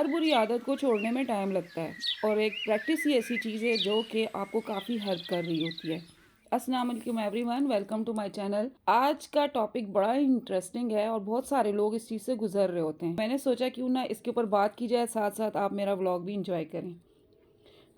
बुरी आदत को छोड़ने में टाइम लगता है और एक प्रैक्टिस ही ऐसी चीज़ है जो कि आपको काफ़ी हेल्प कर रही होती है। अस्सलाम वालेकुम everyone, welcome to my channel. आज का टॉपिक बड़ा इंटरेस्टिंग है और बहुत सारे लोग इस चीज़ से गुजर रहे होते हैं। मैंने सोचा क्यों ना इसके ऊपर बात की जाए, साथ साथ आप मेरा व्लॉग भी इंजॉय करें।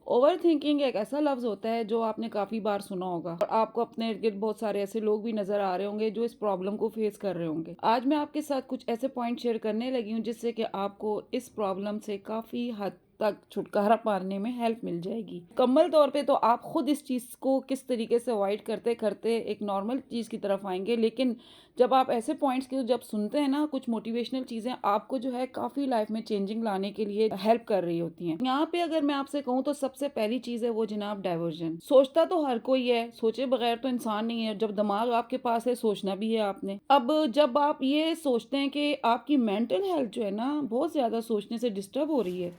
ओवर थिंकिंग एक ऐसा लफ्ज़ होता है जो आपने काफ़ी बार सुना होगा और आपको अपने इर्द गिर्द बहुत सारे ऐसे लोग भी नज़र आ रहे होंगे जो इस प्रॉब्लम को फेस कर रहे होंगे। आज मैं आपके साथ कुछ ऐसे पॉइंट शेयर करने लगी हूँ जिससे कि आपको इस प्रॉब्लम से काफ़ी हद तक छुटकारा पाने में हेल्प मिल जाएगी। मुकम्मल तौर पे तो आप खुद इस चीज़ को किस तरीके से अवॉइड करते करते एक नॉर्मल चीज़ की तरफ आएंगे, लेकिन जब आप ऐसे पॉइंट्स के जब सुनते हैं ना, कुछ मोटिवेशनल चीज़ें आपको जो है काफ़ी लाइफ में चेंजिंग लाने के लिए हेल्प कर रही होती हैं। यहाँ पे अगर मैं आपसे कहूँ तो सबसे पहली चीज़ है वो जनाब डाइवर्जन। सोचता तो हर कोई है, सोचे बगैर तो इंसान नहीं है। जब दिमाग आपके पास है, सोचना भी है आपने। अब जब आप ये सोचते हैं कि आपकी मेंटल हेल्थ जो है ना बहुत ज़्यादा सोचने से डिस्टर्ब हो रही है,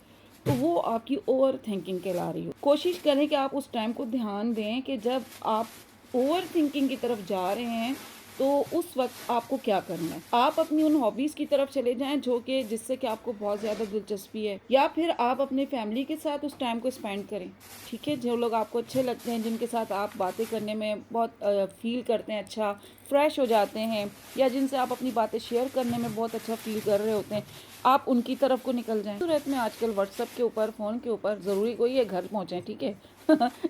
तो वो आपकी ओवर थिंकिंग कहला रही हो। कोशिश करें कि आप उस टाइम को ध्यान दें कि जब आप ओवर थिंकिंग की तरफ जा रहे हैं तो उस वक्त आपको क्या करना है। आप अपनी उन हॉबीज़ की तरफ चले जाएं जो कि जिससे कि आपको बहुत ज़्यादा दिलचस्पी है, या फिर आप अपनी फैमिली के साथ उस टाइम को स्पेंड करें। ठीक है, जो लोग आपको अच्छे लगते हैं, जिनके साथ आप बातें करने में बहुत फील करते हैं, अच्छा फ्रेश हो जाते हैं, या जिनसे आप अपनी बातें शेयर करने में बहुत अच्छा फील कर रहे होते हैं, आप उनकी तरफ को निकल जाएं। सूरत में आजकल व्हाट्सएप के ऊपर, फ़ोन के ऊपर, ज़रूरी कोई है घर पहुँचें, ठीक है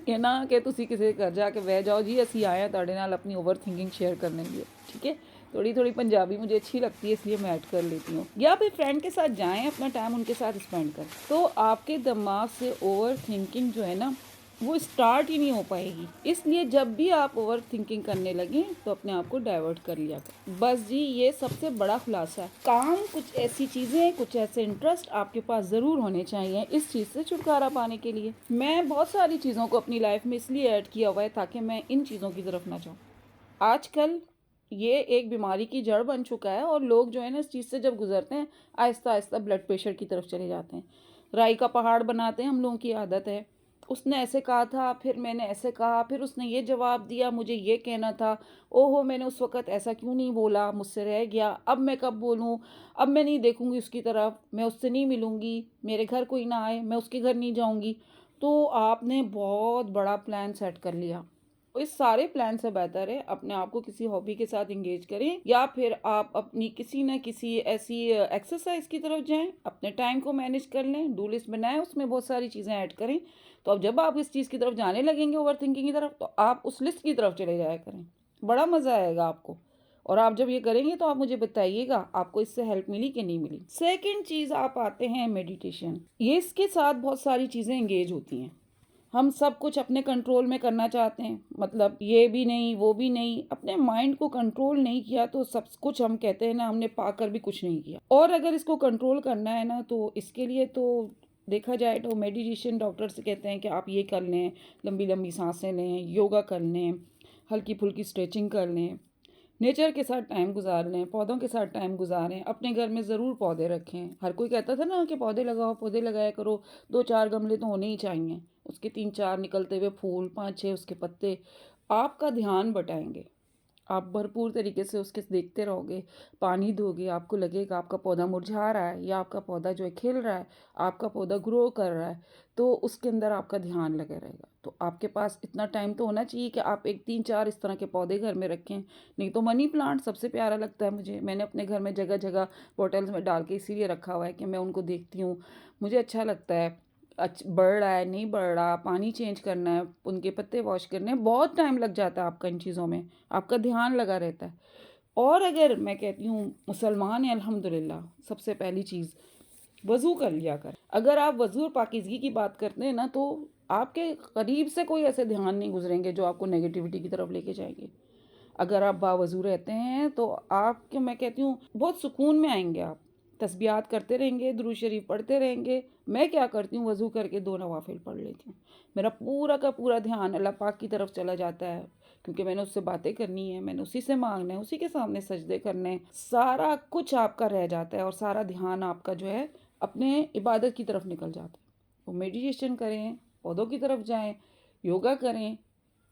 ये ना कि तुसी किसी के घर जाके बह जाओ जी असी आए हैं तुहाडे नाल अपनी ओवर थिंकिंग शेयर करने लिए। ठीक है, थोड़ी थोड़ी पंजाबी मुझे अच्छी लगती है इसलिए मैं ऐड कर लेती हूँ। या फिर फ्रेंड के साथ जाएं, अपना टाइम उनके साथ स्पेंड करें, तो आपके दिमाग से ओवर थिंकिंग जो है ना वो स्टार्ट ही नहीं हो पाएगी। इसलिए जब भी आप ओवर थिंकिंग करने लगें तो अपने आप को डाइवर्ट कर लिया करें। बस जी, ये सबसे बड़ा खुलासा है। काम कुछ ऐसी चीज़ें, कुछ ऐसे इंटरेस्ट आपके पास ज़रूर होने चाहिए इस चीज़ से छुटकारा पाने के लिए। मैं बहुत सारी चीज़ों को अपनी लाइफ में इसलिए ऐड किया हुआ है ताकि मैं इन चीज़ों की तरफ ना जाऊँ। आजकल ये एक बीमारी की जड़ बन चुका है और लोग जो है ना इस चीज़ से जब गुजरते हैं, आहिस्ता आहिस्ता ब्लड प्रेशर की तरफ चले जाते हैं। राई का पहाड़ बनाते हैं, हम लोगों की आदत है। उसने ऐसे कहा था, फिर मैंने ऐसे कहा, फिर उसने ये जवाब दिया, मुझे ये कहना था, ओहो मैंने उस वक़्त ऐसा क्यों नहीं बोला, मुझसे रह गया, अब मैं कब बोलूँ, अब मैं नहीं देखूँगी उसकी तरफ, मैं उससे नहीं मिलूँगी, मेरे घर कोई ना आए, मैं उसके घर नहीं जाऊँगी। तो आपने बहुत बड़ा प्लान सेट कर लिया। इस सारे प्लान से बेहतर है अपने आप को किसी हॉबी के साथ इंगेज करें, या फिर आप अपनी किसी न किसी ऐसी एक्सरसाइज की तरफ जाएं, अपने टाइम को मैनेज कर लें, डू लिस्ट बनाएं, उसमें बहुत सारी चीज़ें ऐड करें। तो अब जब आप इस चीज़ की तरफ जाने लगेंगे ओवर थिंकिंग की तरफ, तो आप उस लिस्ट की तरफ चले जाया करें, बड़ा मज़ा आएगा आपको। और आप जब ये करेंगे तो आप मुझे बताइएगा आपको इससे हेल्प मिली कि नहीं मिली। सेकंड चीज़ आप आते हैं मेडिटेशन। ये इसके साथ बहुत सारी चीज़ें इंगेज होती हैं। हम सब कुछ अपने कंट्रोल में करना चाहते हैं, मतलब ये भी नहीं वो भी नहीं, अपने माइंड को कंट्रोल नहीं किया तो सब कुछ हम कहते हैं ना हमने पाकर भी कुछ नहीं किया। और अगर इसको कंट्रोल करना है ना तो इसके लिए तो देखा जाए तो मेडिटेशन, डॉक्टर्स कहते हैं कि आप ये कर लें, लंबी लंबी सांसें लें, योगा कर लें, हल्की फुल्की स्ट्रेचिंग कर लें, नेचर के साथ टाइम गुजार लें, पौधों के साथ टाइम गुजारें, अपने घर में ज़रूर पौधे रखें। हर कोई कहता था ना कि पौधे लगाओ, पौधे लगाया करो, 2-4 गमले तो होने ही चाहिए, उसके 3-4 निकलते हुए फूल, 5-6 उसके पत्ते आपका ध्यान बटाएंगे। आप भरपूर तरीके से उसके देखते रहोगे, पानी दोगे, आपको लगेगा आपका पौधा मुरझा रहा है या आपका पौधा जो है खिल रहा है, आपका पौधा ग्रो कर रहा है, तो उसके अंदर आपका ध्यान लगा रहेगा। तो आपके पास इतना टाइम तो होना चाहिए कि आप एक 3-4 इस तरह के पौधे घर में रखें। नहीं तो मनी प्लांट सबसे प्यारा लगता है मुझे, मैंने अपने घर में जगह जगह बॉटल्स में डाल के इसीलिए रखा हुआ है कि मैं उनको देखती हूँ, मुझे अच्छा लगता है। बढ़ रहा है नहीं बढ़ रहा, पानी चेंज करना है, उनके पत्ते वॉश करने हैं, बहुत टाइम लग जाता है आपका इन चीज़ों में, आपका ध्यान लगा रहता है। और अगर मैं कहती हूँ मुसलमान है अल्हम्दुलिल्लाह, सबसे पहली चीज़ वज़ू कर लिया कर। अगर आप वज़ू और पाकीज़गी की बात करते हैं ना तो आपके करीब से कोई ऐसे ध्यान नहीं गुजरेंगे जो आपको नेगेटिविटी की तरफ लेके जाएंगे। अगर आप बावज़ू रहते हैं तो आपके, मैं कहती हूँ, बहुत सुकून में आएंगे आप। तस्बीहात करते रहेंगे, दुरूद शरीफ पढ़ते रहेंगे। मैं क्या करती हूँ, वज़ू करके 2 नवाफ़िल पढ़ लेती हूँ। मेरा पूरा का पूरा ध्यान अल्लाह पाक की तरफ चला जाता है, क्योंकि मैंने उससे बातें करनी है, मैंने उसी से मांगना है, उसी के सामने सजदे करने हैं। सारा कुछ आपका रह जाता है और सारा ध्यान आपका जो है अपने इबादत की तरफ निकल जाता है। तो मेडिटेशन करें, पौधों की तरफ जाएं, योगा करें,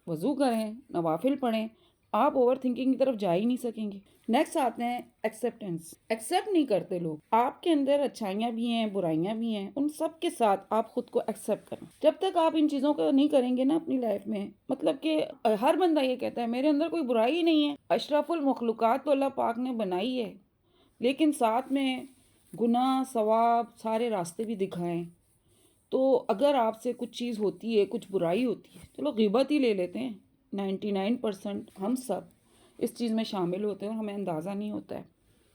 वज़ू करें, नवाफ़िल पढ़ें, आप ओवर थिंकिंग की तरफ जा ही नहीं सकेंगे। नेक्स्ट आते हैं एक्सेप्टेंस। एक्सेप्ट नहीं करते लोग। आपके अंदर अच्छाइयाँ भी हैं, बुराइयाँ भी हैं, उन सब के साथ आप खुद को एक्सेप्ट करें। जब तक आप इन चीज़ों को नहीं करेंगे ना अपनी लाइफ में, मतलब कि हर बंदा ये कहता है मेरे अंदर कोई बुराई ही नहीं है, अशरफुल मखलूक़ात तो अल्लाह पाक ने बनाई है, लेकिन साथ में गुनाह सवाब सारे रास्ते भी दिखाएं। तो अगर आपसे कुछ चीज़ होती है, कुछ बुराई होती है, चलो गिबत ही ले लेते हैं। 99% हम सब इस चीज़ में शामिल होते हैं और हमें अंदाज़ा नहीं होता है।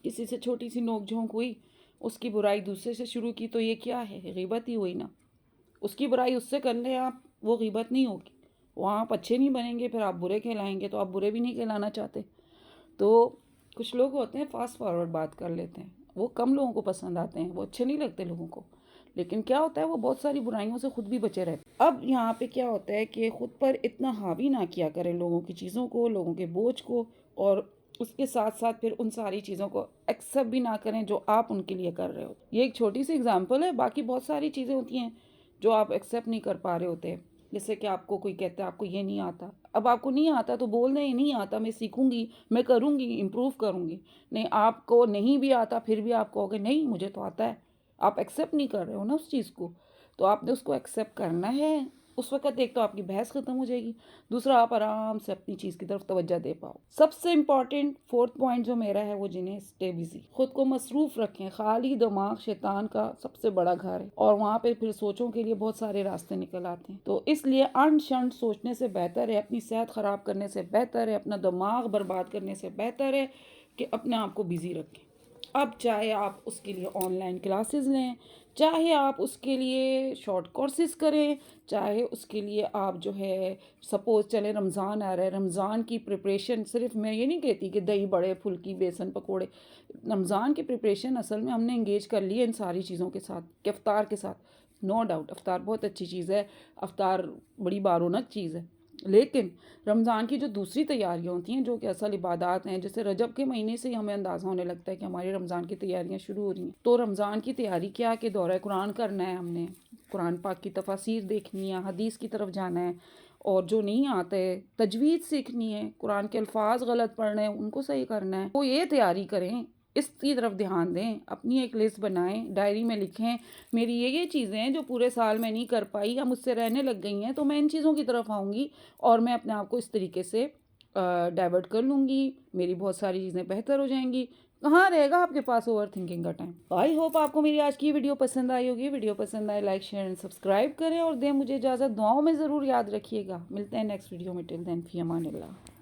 किसी से छोटी सी नोक झोंक हुई, उसकी बुराई दूसरे से शुरू की, तो ये क्या है, गिबत ही हुई ना। उसकी बुराई उससे कर लें आप, वो गिबत नहीं होगी। वहाँ आप अच्छे नहीं बनेंगे, फिर आप बुरे कहलाएंगे, तो आप बुरे भी नहीं कहलाना चाहते। तो कुछ लोग होते हैं फास्ट फॉरवर्ड बात कर लेते हैं, वो कम लोगों को पसंद आते हैं, वो अच्छे नहीं लगते लोगों को। लेकिन क्या होता है, वो बहुत सारी बुराइयों से खुद भी बचे रहते। अब यहाँ पे क्या होता है कि खुद पर इतना हावी ना किया करें लोगों की चीज़ों को, लोगों के बोझ को, और उसके साथ साथ फिर उन सारी चीज़ों को एक्सेप्ट भी ना करें जो आप उनके लिए कर रहे हो। ये एक छोटी सी एग्जांपल है, बाकी बहुत सारी चीज़ें होती हैं जो आप एक्सेप्ट नहीं कर पा रहे होते। जैसे कि आपको कोई कहता है आपको ये नहीं आता, अब आपको नहीं आता तो बोल दें नहीं आता, मैं सीखूंगी, मैं करूंगी, इम्प्रूव करूंगी। नहीं, आपको नहीं भी आता फिर भी आप कहोगे नहीं मुझे तो आता है, आप एक्सेप्ट नहीं कर रहे हो ना उस चीज़ को। तो आपने उसको एक्सेप्ट करना है। उस वक्त एक तो आपकी बहस ख़त्म हो जाएगी, दूसरा आप आराम से अपनी चीज़ की तरफ तवज्जो दे पाओ। सबसे इम्पॉर्टेंट फोर्थ पॉइंट जो मेरा है वो जिन्हें स्टे बिजी, खुद को मसरूफ़ रखें। खाली दिमाग शैतान का सबसे बड़ा घर है और वहाँ पे फिर सोचों के लिए बहुत सारे रास्ते निकल आते हैं। तो इसलिए अनशंट सोचने से बेहतर है, अपनी सेहत ख़राब करने से बेहतर है, अपना दिमाग बर्बाद करने से बेहतर है कि अपने आप को बिज़ी रखें। अब चाहे आप उसके लिए ऑनलाइन क्लासेस लें, चाहे आप उसके लिए शॉर्ट कोर्सेज करें, चाहे उसके लिए आप जो है सपोज़ चले रमज़ान आ रहा है, रमज़ान की प्रिपरेशन, सिर्फ मैं ये नहीं कहती कि दही बड़े फुल्की बेसन पकोड़े, रमज़ान की प्रिपरेशन असल में हमने इंगेज कर ली है इन सारी चीज़ों के साथ, कि अफ्तार के साथ। नो डाउट अफ्तार बहुत अच्छी चीज़ है, अफ्तार बड़ी बारोनक चीज़ है, लेकिन रमज़ान की जो दूसरी तैयारियां होती हैं जो कि असल इबादत हैं, जैसे रजब के महीने से ही हमें अंदाज़ा होने लगता है कि हमारी रमज़ान की तैयारियां शुरू हो रही हैं। तो रमज़ान की तैयारी क्या कि दौरा कुरान करना है, हमने कुरान पाक की तफासीर देखनी है, हदीस की तरफ जाना है, और जो नहीं आता है तजवीज़ सीखनी है, कुरान के अल्फाज गलत पढ़ रहे हैं उनको सही करना है। तो ये तैयारी करें, इसकी तरफ ध्यान दें, अपनी एक लिस्ट बनाएं, डायरी में लिखें मेरी ये चीज़ें हैं जो पूरे साल में नहीं कर पाई या मुझसे रहने लग गई हैं, तो मैं इन चीज़ों की तरफ आऊँगी और मैं अपने आप को इस तरीके से डाइवर्ट कर लूँगी, मेरी बहुत सारी चीज़ें बेहतर हो जाएंगी। कहाँ रहेगा आपके पास ओवर थिंकिंग का टाइम। आई होप आपको मेरी आज की वीडियो पसंद आई होगी। वीडियो पसंद आए लाइक शेयर एंड सब्सक्राइब करें और दें मुझे इजाज़त। दुआओं में ज़रूर याद रखिएगा। मिलते हैं नेक्स्ट वीडियो में। टिल देन फी अमानिल्लाह।